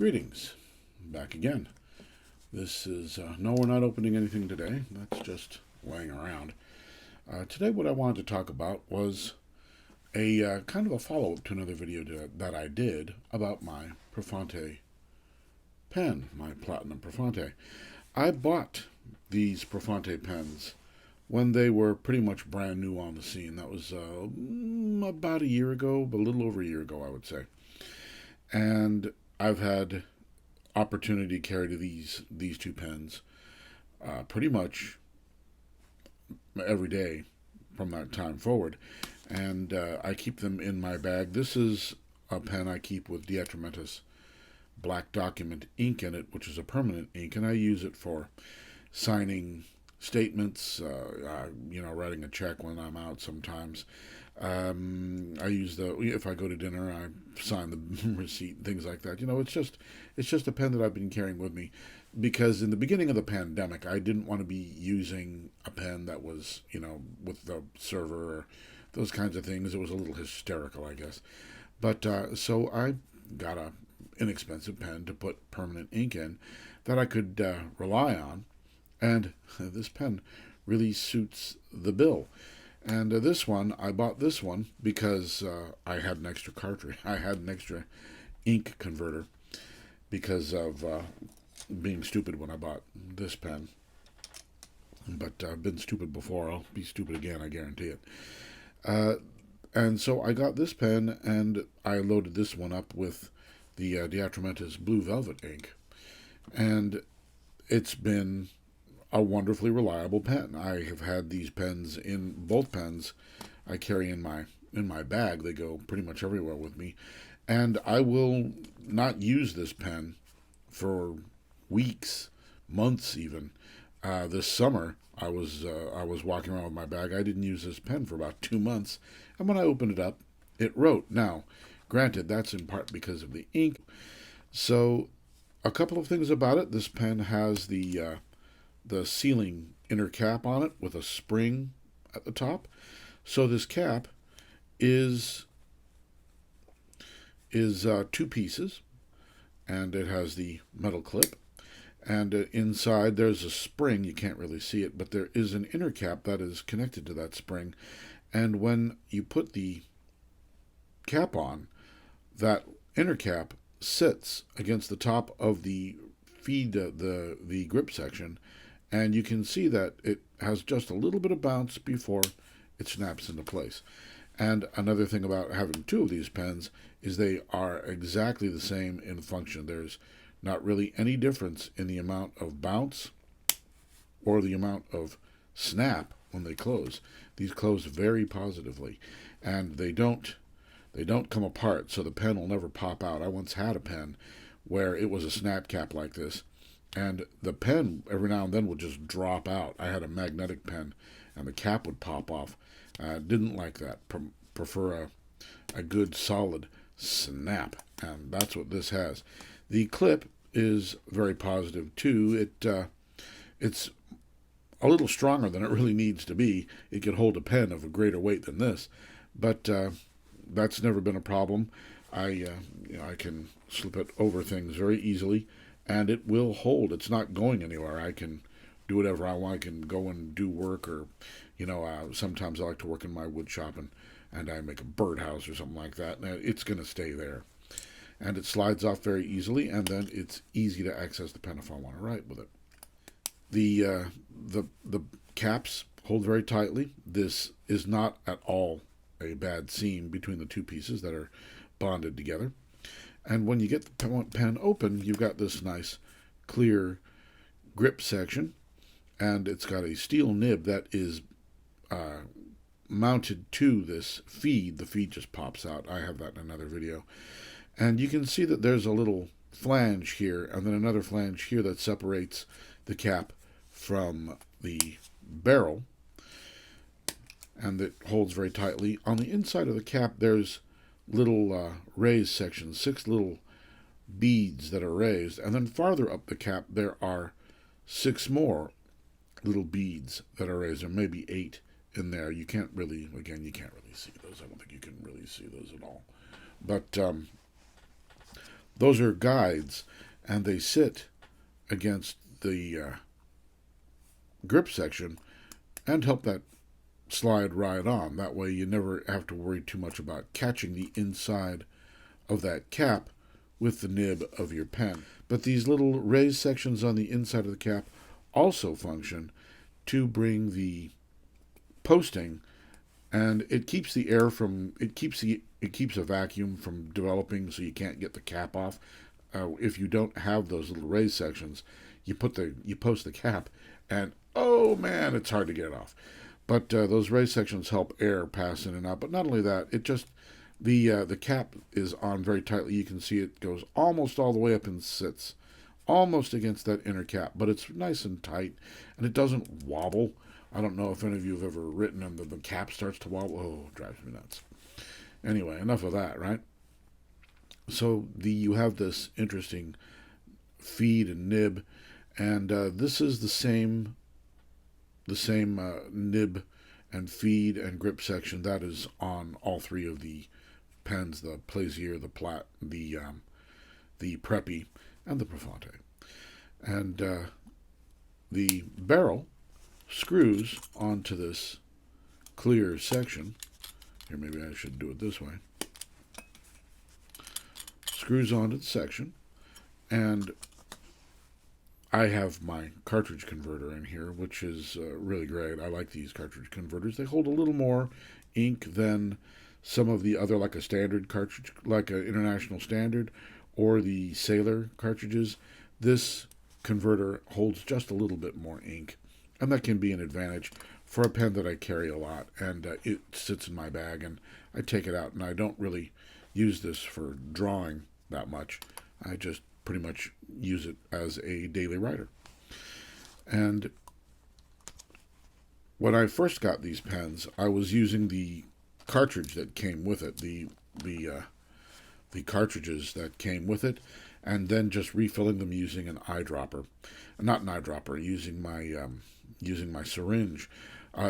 Greetings, back again. This is, no, we're not opening anything today. That's just laying around. Today what I wanted to talk about was a kind of a follow-up to another video that I did about my Prefounte pen, my Platinum Prefounte. I bought these Prefounte pens when they were pretty much brand new on the scene. That was about a year ago, a little over a year ago, I would say. And I've had opportunity to carry these two pens pretty much every day from that time forward, and I keep them in my bag. This is a pen I keep with the Atramentis Black Document ink in it, which is a permanent ink, and I use it for signing statements, writing a check when I'm out sometimes. I use if I go to dinner, I sign the receipt, things like that. It's just a pen that I've been carrying with me because in the beginning of the pandemic, I didn't want to be using a pen that was, with the server or those kinds of things. It was a little hysterical, I guess. But so I got a inexpensive pen to put permanent ink in that I could rely on, and this pen really suits the bill. And I bought this one because I had an extra cartridge. I had an extra ink converter because of being stupid when I bought this pen. But I've been stupid before. I'll be stupid again, I guarantee it. And so I got this pen, and I loaded this one up with the Atramentis Blue Velvet ink. And it's been a wonderfully reliable pen. I have had these pens in both pens I carry in my bag. They go pretty much everywhere with me, and I will not use this pen for weeks, months even. This summer I was walking around with my bag. I didn't use this pen for about 2 months, and when I opened it up, it wrote. Now, granted, that's in part because of the ink. So, a couple of things about it. This pen has the sealing inner cap on it with a spring at the top. So this cap is two pieces, and it has the metal clip. And inside there's a spring. You can't really see it, but there is an inner cap that is connected to that spring. And when you put the cap on, that inner cap sits against the top of the feed, the grip section, and you can see that it has just a little bit of bounce before it snaps into place. And another thing about having two of these pens is they are exactly the same in function. There's not really any difference in the amount of bounce or the amount of snap when they close. These close very positively, and they don't come apart, so the pen will never pop out. I once had a pen where it was a snap cap like this, and the pen every now and then would just drop out. I had a magnetic pen, and the cap would pop off. Didn't like that. Prefer a good solid snap, and that's what this has. The clip is very positive too. It's a little stronger than it really needs to be. It could hold a pen of a greater weight than this, but that's never been a problem. I can slip it over things very easily, and it will hold. It's not going anywhere. I can do whatever I want. I can go and do work, or sometimes I like to work in my wood shop, and I make a birdhouse or something like that. And it's going to stay there, and it slides off very easily, and then it's easy to access the pen if I want to write with it. The caps hold very tightly. This is not at all a bad seam between the two pieces that are bonded together. And when you get the pen open, you've got this nice clear grip section, and it's got a steel nib that is mounted to this feed. The feed just pops out. I have that in another video. And you can see that there's a little flange here, and then another flange here that separates the cap from the barrel, and it holds very tightly. On the inside of the cap, there's little raised sections, 6 little beads that are raised, and then farther up the cap there are 6 more little beads that are raised. There may be 8 in there. You can't really see those. I don't think you can really see those at all. But those are guides, and they sit against the grip section and help that slide right on. That way you never have to worry too much about catching the inside of that cap with the nib of your pen. But these little raised sections on the inside of the cap also function to bring the posting, and it keeps the air from it keeps a vacuum from developing, so you can't get the cap off. If you don't have those little raised sections, you post the cap, and oh man, it's hard to get it off. But those raised sections help air pass in and out. But not only that, it just the cap is on very tightly. You can see it goes almost all the way up and sits almost against that inner cap, but it's nice and tight, and it doesn't wobble. I don't know if any of you have ever written and the cap starts to wobble. Oh, it drives me nuts. Anyway, enough of that, right? So you have this interesting feed and nib, and this is the same nib and feed and grip section that is on all three of the pens: the Pleinair, the Preppy, and the Prefounte. And the barrel screws onto this clear section. Here, maybe I should do it this way. Screws onto the section, and I have my cartridge converter in here, which is really great. I like these cartridge converters. They hold a little more ink than some of the other, like a standard cartridge, like an international standard, or the Sailor cartridges. This converter holds just a little bit more ink, and that can be an advantage for a pen that I carry a lot, and it sits in my bag, and I take it out, and I don't really use this for drawing that much. I just pretty much use it as a daily writer. And when I first got these pens, I was using the cartridge that came with it, the cartridges that came with it, and then just refilling them using an eyedropper. Not an eyedropper, using my syringe.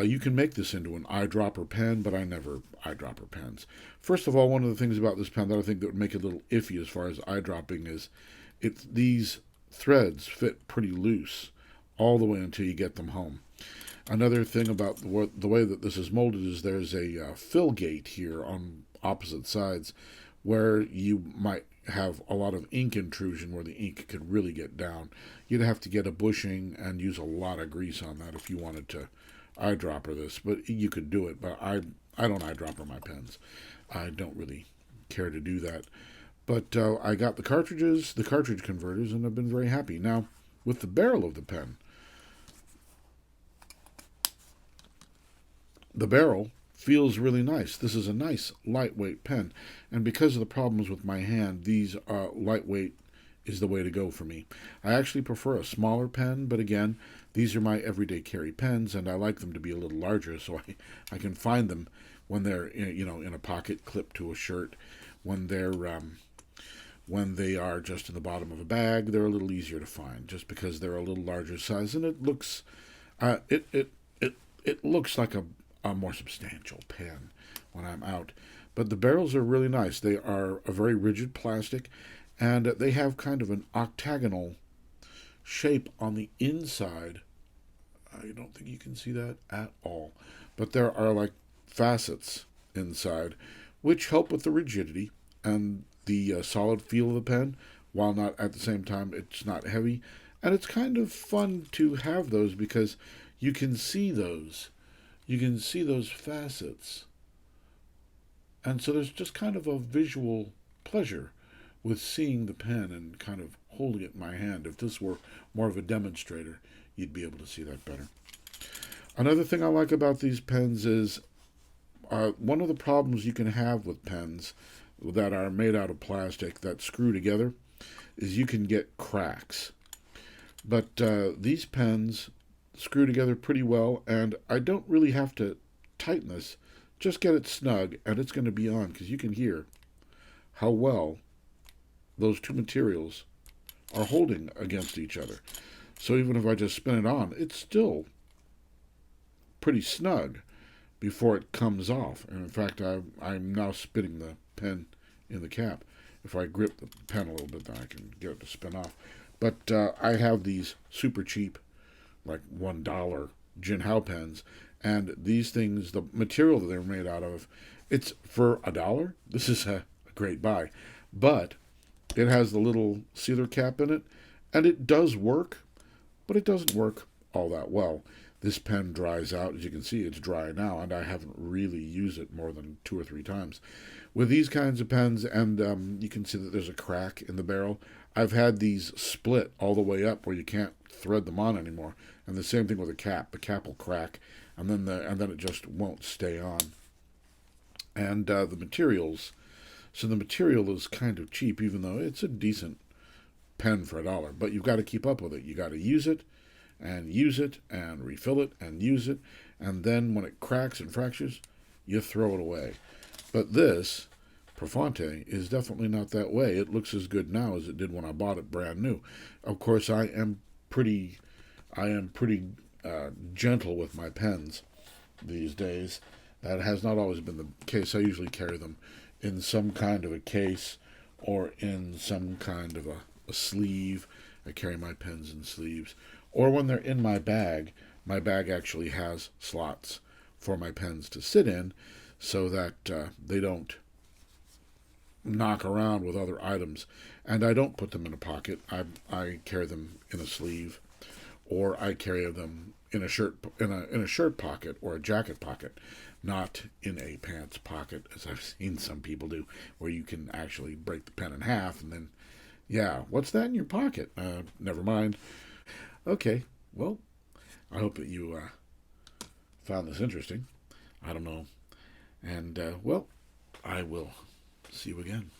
You can make this into an eyedropper pen, but I never eyedropper pens. First of all, one of the things about this pen that I think that would make it a little iffy as far as eyedropping is these threads fit pretty loose all the way until you get them home. Another thing about the way that this is molded is there's a fill gate here on opposite sides where you might have a lot of ink intrusion where the ink could really get down. You'd have to get a bushing and use a lot of grease on that if you wanted to eyedropper this, but you could do it. But I don't eyedropper my pens. I don't really care to do that. But I got the cartridges, the cartridge converters, and I've been very happy. Now, with the barrel of the pen, the barrel feels really nice. This is a nice lightweight pen, and because of the problems with my hand, these lightweight is the way to go for me. I actually prefer a smaller pen, but again, these are my everyday carry pens, and I like them to be a little larger so I can find them when they're in a pocket clipped to a shirt. When they are just in the bottom of a bag, they're a little easier to find just because they're a little larger size, and it looks it looks like a more substantial pen when I'm out. But the barrels are really nice. They are a very rigid plastic, and they have kind of an octagonal shape on the inside. I don't think you can see that at all. But there are like facets inside, which help with the rigidity and the solid feel of the pen, while not at the same time it's not heavy. And it's kind of fun to have those because you can see those. You can see those facets. And so there's just kind of a visual pleasure with seeing the pen and kind of holding it in my hand. If this were more of a demonstrator, you'd be able to see that better. Another thing I like about these pens is one of the problems you can have with pens that are made out of plastic that screw together is you can get cracks. But these pens screw together pretty well, and I don't really have to tighten this. Just get it snug, and it's going to be on, because you can hear how well those two materials are holding against each other. So even if I just spin it on, it's still pretty snug before it comes off. And in fact, I'm now spinning the pen in the cap, If I grip the pen a little bit, then I can get it to spin off. But I have these super cheap, like $1 Jinhao pens, and these things, the material that they're made out of, it's for $1. This is a great buy, but it has the little sealer cap in it, and it does work, but it doesn't work all that well. This pen dries out. As you can see, it's dry now, and I haven't really used it more than 2 or 3 times. With these kinds of pens, and you can see that there's a crack in the barrel. I've had these split all the way up where you can't thread them on anymore. And the same thing with the cap. The cap will crack, and then it just won't stay on. And the materials. So the material is kind of cheap, even though it's a decent pen for $1. But you've got to keep up with it. You got to use it and refill it and use it, and then when it cracks and fractures, you throw it away. But this Prefounte is definitely not that way. It looks as good now as it did when I bought it brand new. Of course, I am pretty gentle with my pens these days. That has not always been the case. I usually carry them in some kind of a case or in some kind of a sleeve. I carry my pens in sleeves. Or when they're in my bag actually has slots for my pens to sit in so that they don't knock around with other items. And I don't put them in a pocket. I carry them in a sleeve, or I carry them in a shirt pocket or a jacket pocket, not in a pants pocket, as I've seen some people do, where you can actually break the pen in half and then, yeah, what's that in your pocket? Never mind. Okay, well, I hope that you found this interesting. I don't know. And, well, I will see you again.